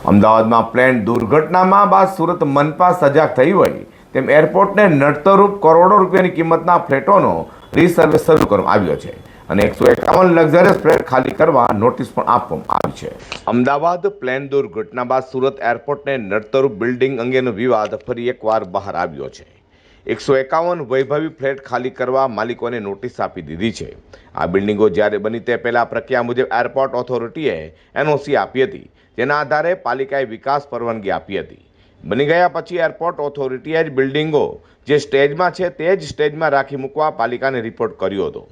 અમદાવાદમાં પ્લેન દુર્ઘટનામાં બાદ સુરત મનપા સજાગ થઈ હોય તેમ એરપોર્ટને નડતરરૂપ કરોડો રૂપિયાની કિંમતના ફ્લેટોનો રીસર્વે શરૂ કરવામાં આવ્યો છે અને 151 લક્ઝરિયસ ફ્લેટ ખાલી કરવા નોટિસ પણ આપવામાં આવી છે. અમદાવાદ પ્લેન દુર્ઘટના બાદ સુરત એરપોર્ટને નડતરરૂપ બિલ્ડિંગ અંગેનો વિવાદ ફરી એકવાર બહાર આવ્યો છે. 151 વૈભવી ફ્લેટ ખાલી કરવા માલિકોને નોટિસ આપી દીધી છે. આ બિલ્ડિંગો જ્યારે બની તે પહેલા પ્રક્રિયા મુજબ એરપોર્ટ ઓથોરિટીએ એનઓસી આપી હતી, જેના આધારે પાલિકાએ વિકાસ પરવાનગી આપી હતી. બની ગયા પછી એરપોર્ટ ઓથોરિટીએ જ બિલ્ડિંગો જે સ્ટેજમાં છે તે જ સ્ટેજમાં રાખી મૂકવા પાલિકાને રિપોર્ટ કર્યો હતો.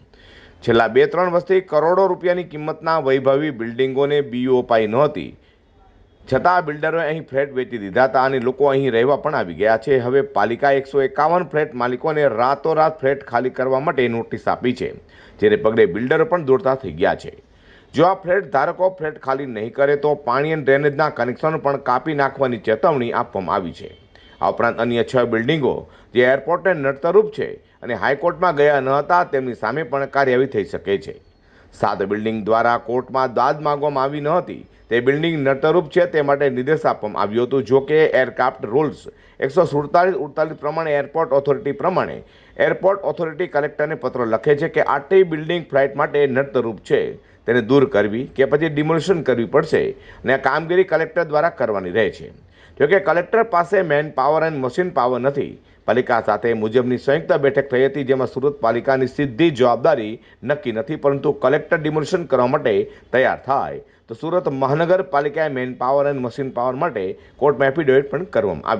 છેલ્લા 2-3 વર્ષથી કરોડો રૂપિયાની કિંમતના વૈભવી બિલ્ડિંગોને બીઓ અપાઈ નહોતી, છતાં બિલ્ડરોએ અહીં ફ્લેટ વેચી દીધા હતા અને લોકો અહીં રહેવા પણ આવી ગયા છે. હવે પાલિકાએ 151 ફ્લેટ માલિકોને રાતોરાત ફ્લેટ ખાલી કરવા માટે નોટિસ આપી છે, જેને પગલે બિલ્ડરો પણ દોડતા થઈ ગયા છે. જો આ ફ્લેટ ધારકો ફ્લેટ ખાલી નહીં કરે તો પાણી અને ડ્રેનેજના કનેક્શન પણ કાપી નાખવાની ચેતવણી આપવામાં આવી છે. આ ઉપરાંત અન્ય 6 બિલ્ડિંગો જે એરપોર્ટને નડતરરૂપ છે અને હાઈકોર્ટમાં ગયા ન હતા તેમની સામે પણ કાર્યવાહી થઈ શકે છે. 7 બિલ્ડિંગ દ્વારા કોર્ટમાં દાદ માંગવામાં આવી ન હતી તે બિલ્ડિંગ નડતરરૂપ છે તે માટે નિર્દેશ આપવામાં આવ્યો હતો. જો કે એરક્રાફ્ટ રૂલ્સ 147-48 પ્રમાણે એરપોર્ટ ઓથોરિટી પ્રમાણે એરપોર્ટ ઓથોરિટી કલેક્ટરને પત્ર લખે છે કે આટલી બિલ્ડિંગ ફ્લાઇટ માટે નડતરરૂપ છે, તેને દૂર કરવી કે પછી ડિમોલિશન કરવી પડશે અને આ કામગીરી કલેક્ટર દ્વારા કરવાની રહે છે. જોકે કલેક્ટર પાસે મેન પાવર અને મશીન પાવર નથી. પાલિકા સાથે મુજબની સંયુક્ત બેઠક થઈ હતી, જેમાં સુરત પાલિકાની સીધી જવાબદારી નક્કી નથી, પરંતુ કલેક્ટર ડિમોલિશન કરવા માટે તૈયાર થાય તો સુરત મહાનગરપાલિકાએ મેન પાવર અને મશીન પાવર માટે કોર્ટમાં એફિડેવિટ પણ કરવામાં આવી.